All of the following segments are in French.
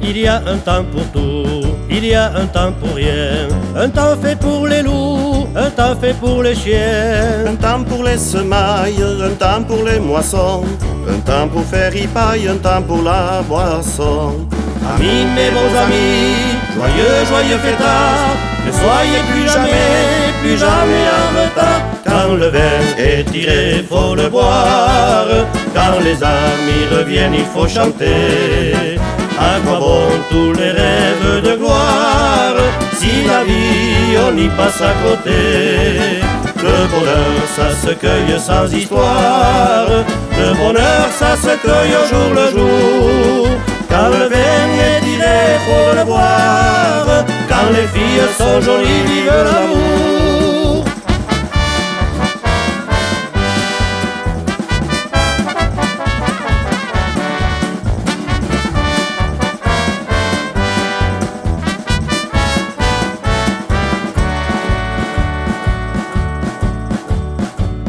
Il y a un temps pour tout, il y a un temps pour rien. Un temps fait pour les loups, un temps fait pour les chiens. Un temps pour les semailles, un temps pour les moissons. Un temps pour faire ripaille, un temps pour la boisson. Amis, mes bons amis, joyeux, joyeux fêtard. Ne soyez plus jamais en retard. Quand le vin est tiré, faut le boire. Quand les amis reviennent, il faut chanter. À quoi bon tous les rêves de gloire si la vie on y passe à côté? Le bonheur ça se cueille sans histoire. Le bonheur ça se cueille au jour le jour. Quand le vin est tiré faut le boire. Quand les filles sont jolies vive l'amour.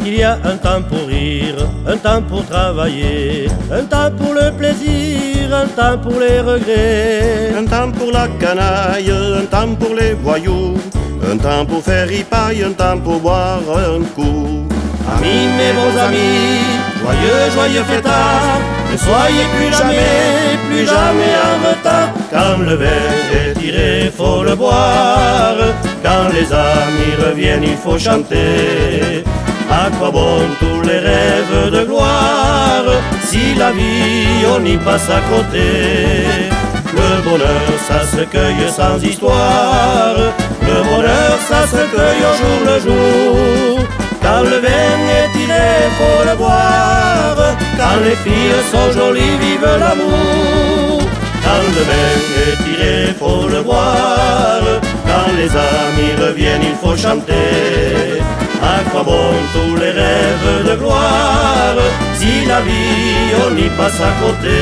Il y a un temps pour rire, un temps pour travailler, un temps pour le plaisir, un temps pour les regrets. Un temps pour la canaille, un temps pour les voyous. Un temps pour faire ripaille, un temps pour boire un coup. Amis, mes bons amis, joyeux, joyeux fêtard. Ne soyez plus jamais en retard. Quand le vin est tiré, faut le boire. Quand les amis reviennent, il faut chanter. À quoi bon tous les rêves de gloire si la vie on y passe à côté? Le bonheur ça se cueille sans histoire. Le bonheur ça se cueille au jour le jour. Quand le vin est tiré faut le boire. Quand les filles sont jolies vive l'amour. Quand le vin est tiré faut le boire. Quand les amis reviennent il faut chanter. À quoi bon tous les rêves de gloire si la vie on y passe à côté?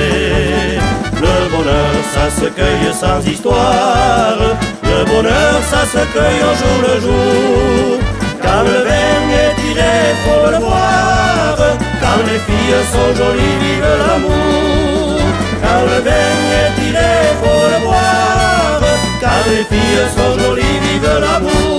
Le bonheur ça se cueille sans histoire. Le bonheur ça se cueille au jour le jour. Quand le vin est tiré faut le boire. Quand les filles sont jolies vive l'amour. Quand le vin est tiré faut le boire. Quand les filles sont jolies vive l'amour.